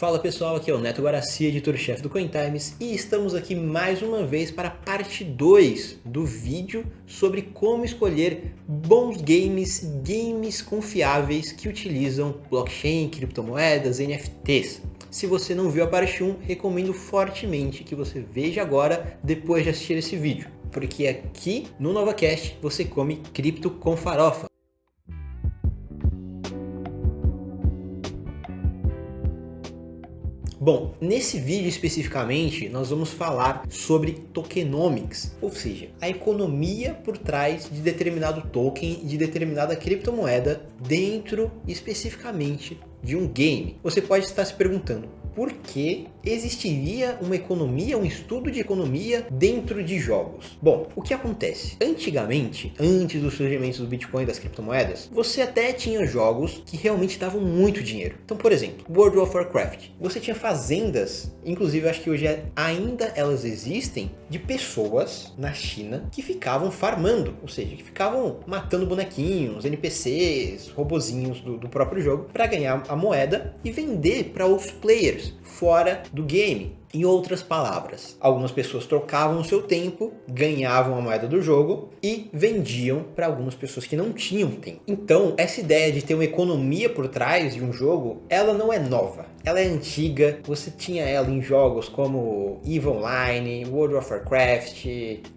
Fala pessoal, aqui é o Neto Guaraci, editor-chefe do CoinTimes, e estamos aqui mais uma vez para a parte 2 do vídeo sobre como escolher bons games confiáveis que utilizam blockchain, criptomoedas, NFTs. Se você não viu a parte 1, recomendo fortemente que você veja agora depois de assistir esse vídeo, porque aqui no NovaCast você come cripto com farofa. Bom, nesse vídeo especificamente nós vamos falar sobre tokenomics, ou seja, a economia por trás de determinado token, de determinada criptomoeda dentro especificamente de um game. Você pode estar se perguntando, por que existiria uma economia, um estudo de economia dentro de jogos? Bom, o que acontece? Antigamente, antes do surgimento do Bitcoin e das criptomoedas, você até tinha jogos que realmente davam muito dinheiro. Então, por exemplo, World of Warcraft. Você tinha fazendas, inclusive eu acho que hoje ainda elas existem, de pessoas na China que ficavam farmando, ou seja, que ficavam matando bonequinhos, NPCs, robozinhos do próprio jogo para ganhar a moeda e vender para outros players fora do game. Em outras palavras, algumas pessoas trocavam o seu tempo, ganhavam a moeda do jogo e vendiam para algumas pessoas que não tinham tempo. Então, essa ideia de ter uma economia por trás de um jogo, ela não é nova. Ela é antiga, você tinha ela em jogos como EVE Online, World of Warcraft,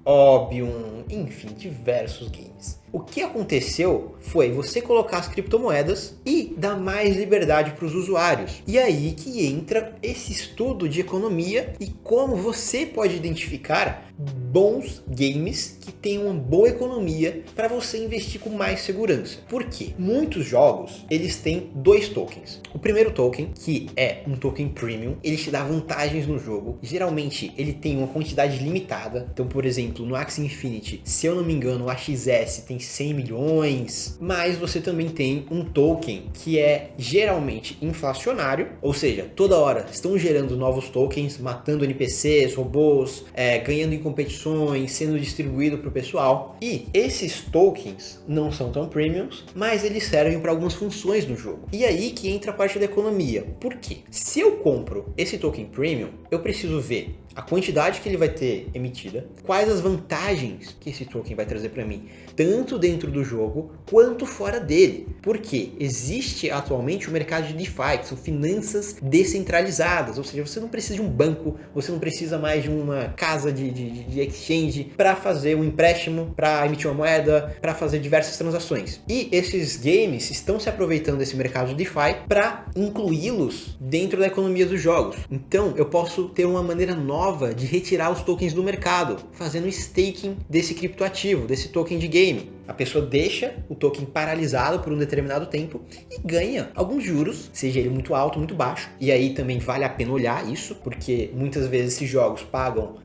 Obion, enfim, diversos games. O que aconteceu foi você colocar as criptomoedas e dar mais liberdade para os usuários. E aí que entra esse estudo de economia e como você pode identificar bons games que tenham uma boa economia para você investir com mais segurança. Por quê? Muitos jogos, eles têm dois tokens. O primeiro token, que é um token premium, ele te dá vantagens no jogo. Geralmente, ele tem uma quantidade limitada. Então, por exemplo, no Axie Infinity, se eu não me engano, o AXS tem 100 milhões. Mas você também tem um token que é geralmente inflacionário, ou seja, toda hora estão gerando novos tokens, matando NPCs, robôs, ganhando em competições, sendo distribuído para o pessoal. E esses tokens não são tão premiums, mas eles servem para algumas funções no jogo. E aí que entra a parte da economia. Por quê? Se eu compro esse token premium, eu preciso ver a quantidade que ele vai ter emitida, quais as vantagens que esse token vai trazer para mim, tanto dentro do jogo quanto fora dele. Porque existe atualmente o mercado de DeFi, que são finanças descentralizadas, ou seja, você não precisa de um banco, você não precisa mais de uma casa de exchange para fazer um empréstimo, para emitir uma moeda, para fazer diversas transações. E esses games estão se aproveitando desse mercado de DeFi para incluí-los dentro da economia dos jogos. Então eu posso ter uma maneira nova de retirar os tokens do mercado, fazendo staking desse criptoativo, desse token de game. A pessoa deixa o token paralisado por um determinado tempo e ganha alguns juros, seja ele muito alto ou muito baixo. E aí também vale a pena olhar isso, porque muitas vezes esses jogos pagam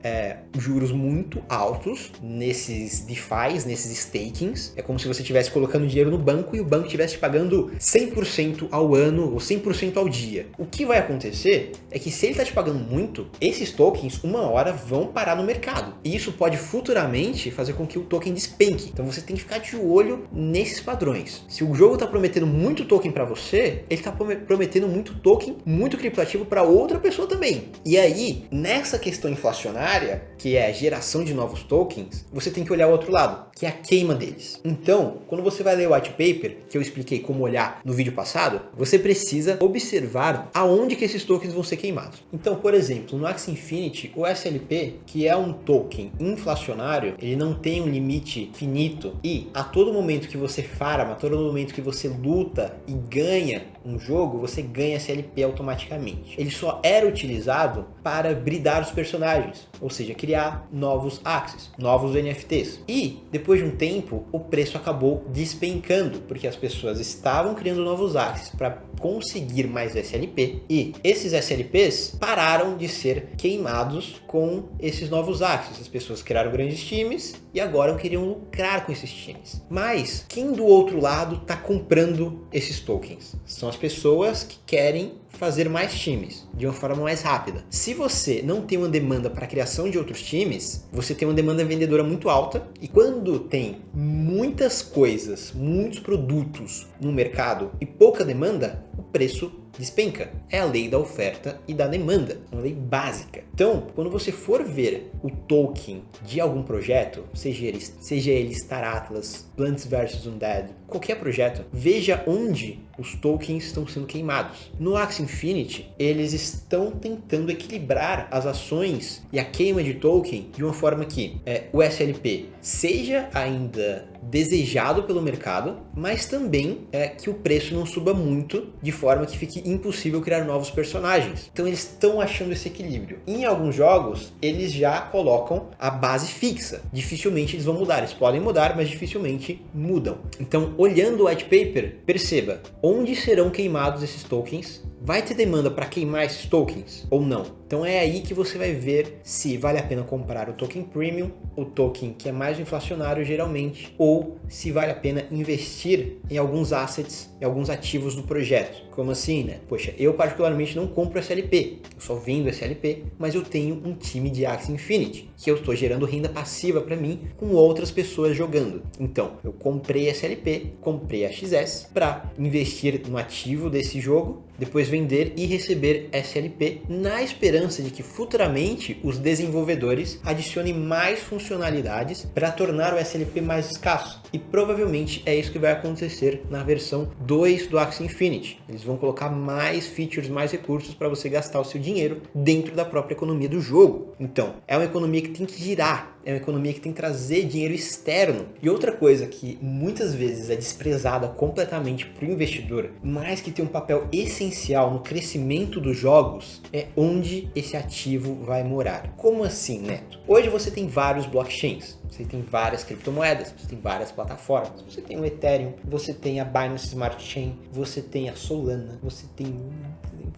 juros muito altos nesses DeFis, nesses stakings. É como se você estivesse colocando dinheiro no banco e o banco estivesse te pagando 100% ao ano ou 100% ao dia. O que vai acontecer é que se ele está te pagando muito, esses tokens uma hora vão parar no mercado. E isso pode futuramente fazer com que o token despenque. Então você tem que ficar de olho nesses padrões. Se o jogo está prometendo muito token para você, ele está prometendo muito token, muito criptoativo para outra pessoa também. E aí, nessa questão inflacionária, que é a geração de novos tokens, você tem que olhar o outro lado, que é a queima deles. Então, quando você vai ler o white paper, que eu expliquei como olhar no vídeo passado, você precisa observar aonde que esses tokens vão ser queimados. Então, por exemplo, no Axie Infinity, o SLP, que é um token inflacionário, ele não tem um limite finito e a todo momento que você farma, a todo momento que você luta e ganha um jogo, você ganha SLP automaticamente. Ele só era utilizado para bridar os personagens, ou seja, criar novos Axies, novos NFTs. E depois de um tempo, o preço acabou despencando, porque as pessoas estavam criando novos Axies para conseguir mais SLP e esses SLPs pararam de ser queimados com esses novos Axies. As pessoas criaram grandes times e agora queriam lucrar com esses times. Mas quem do outro lado está comprando esses tokens? São as pessoas que querem fazer mais times de uma forma mais rápida. Se você não tem uma demanda para a criação de outros times, você tem uma demanda vendedora muito alta, e quando tem muitas coisas, muitos produtos no mercado e pouca demanda, o preço despenca. É a lei da oferta e da demanda, uma lei básica. Então, quando você for ver o token de algum projeto, seja ele Star Atlas, Plants vs Undead, qualquer projeto, veja onde os tokens estão sendo queimados. No Axie Infinity, eles estão tentando equilibrar as ações e a queima de token de uma forma que o SLP seja ainda desejado pelo mercado, mas também que o preço não suba muito, de forma que fique impossível criar novos personagens. Então eles estão achando esse equilíbrio. Em alguns jogos, eles já colocam a base fixa. Dificilmente eles vão mudar. Eles podem mudar, mas dificilmente mudam. Então, olhando o white paper, perceba onde serão queimados esses tokens. Vai ter demanda para queimar esses tokens ou não? Então é aí que você vai ver se vale a pena comprar o token premium, o token que é mais inflacionário geralmente, ou se vale a pena investir em alguns assets, em alguns ativos do projeto. Como assim, né? Poxa, eu particularmente não compro SLP, eu só vendo SLP, mas eu tenho um time de Axie Infinity, que eu estou gerando renda passiva para mim com outras pessoas jogando. Então, eu comprei SLP, comprei a XS para investir no ativo desse jogo, depois vender e receber SLP na esperança de que futuramente os desenvolvedores adicionem mais funcionalidades para tornar o SLP mais escasso. E provavelmente é isso que vai acontecer na versão 2 do Axie Infinity. Eles vão colocar mais features, mais recursos para você gastar o seu dinheiro dentro da própria economia do jogo. Então, é uma economia que tem que girar, é uma economia que tem que trazer dinheiro externo. E outra coisa que muitas vezes é desprezada completamente para o investidor, mas que tem um papel essencial no crescimento dos jogos, é onde esse ativo vai morar. Como assim, Neto? Hoje você tem vários blockchains, você tem várias criptomoedas, você tem várias plataformas, você tem o Ethereum, você tem a Binance Smart Chain, você tem a Solana, você tem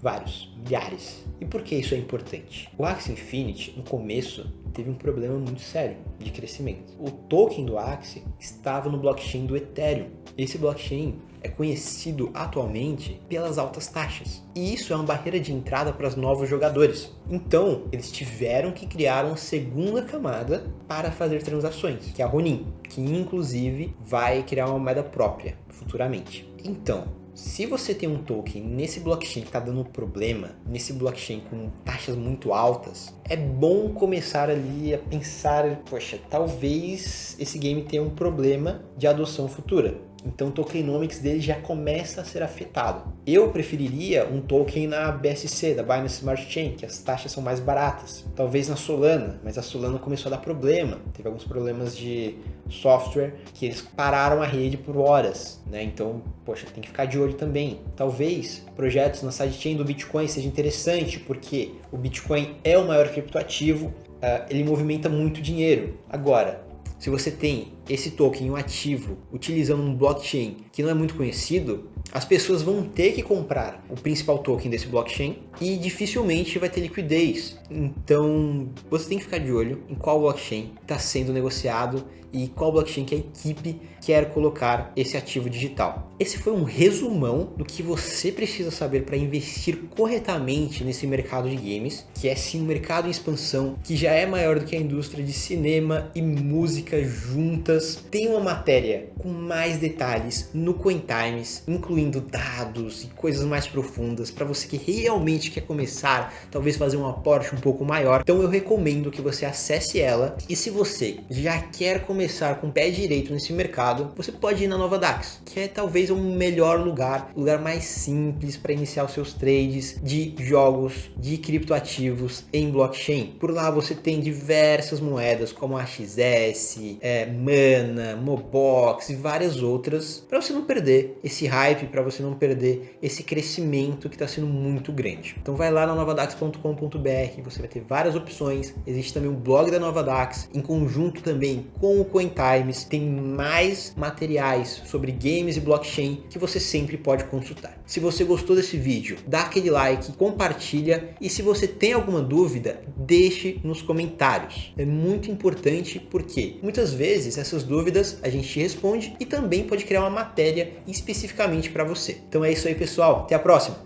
vários, milhares. E por que isso é importante? O Axie Infinity, no começo, teve um problema muito sério de crescimento. O token do Axie estava no blockchain do Ethereum. Esse blockchain é conhecido atualmente pelas altas taxas. E isso é uma barreira de entrada para os novos jogadores. Então, eles tiveram que criar uma segunda camada para fazer transações, que é a Ronin, que inclusive vai criar uma moeda própria futuramente. Então, se você tem um token nesse blockchain que está dando problema, nesse blockchain com taxas muito altas, é bom começar ali a pensar, poxa, talvez esse game tenha um problema de adoção futura. Então o tokenomics dele já começa a ser afetado. Eu preferiria um token na BSC, da Binance Smart Chain, que as taxas são mais baratas. Talvez na Solana, mas a Solana começou a dar problema. Teve alguns problemas de software que eles pararam a rede por horas, né? Então, poxa, tem que ficar de olho também. Talvez projetos na sidechain do Bitcoin seja interessante, porque o Bitcoin é o maior criptoativo, ele movimenta muito dinheiro. Agora, se você tem esse token, um ativo, utilizando um blockchain que não é muito conhecido, as pessoas vão ter que comprar o principal token desse blockchain e dificilmente vai ter liquidez. Então, você tem que ficar de olho em qual blockchain está sendo negociado e qual blockchain que a equipe quer colocar esse ativo digital. Esse foi um resumão do que você precisa saber para investir corretamente nesse mercado de games, que é sim um mercado em expansão, que já é maior do que a indústria de cinema e música juntas. Tem uma matéria com mais detalhes no CoinTimes, incluindo dados e coisas mais profundas para você que realmente quer começar, talvez fazer um aporte um pouco maior. Então eu recomendo que você acesse ela, e se você já quer começar com o pé direito nesse mercado, você pode ir na Nova Dax, que é talvez um melhor lugar, o lugar mais simples para iniciar os seus trades de jogos, de criptoativos em blockchain. Por lá você tem diversas moedas como a XS, Mana, Mobox e várias outras, para você não perder esse hype, para você não perder esse crescimento que está sendo muito grande. Então vai lá na novadax.com.br, você vai ter várias opções. Existe também o blog da Nova Dax, em conjunto também com o CoinTimes, tem mais materiais sobre games e blockchain que você sempre pode consultar. Se você gostou desse vídeo, dá aquele like, compartilha, e se você tem alguma dúvida, deixe nos comentários. É muito importante porque muitas vezes essas dúvidas a gente responde e também pode criar uma matéria especificamente para você. Então é isso aí, pessoal. Até a próxima!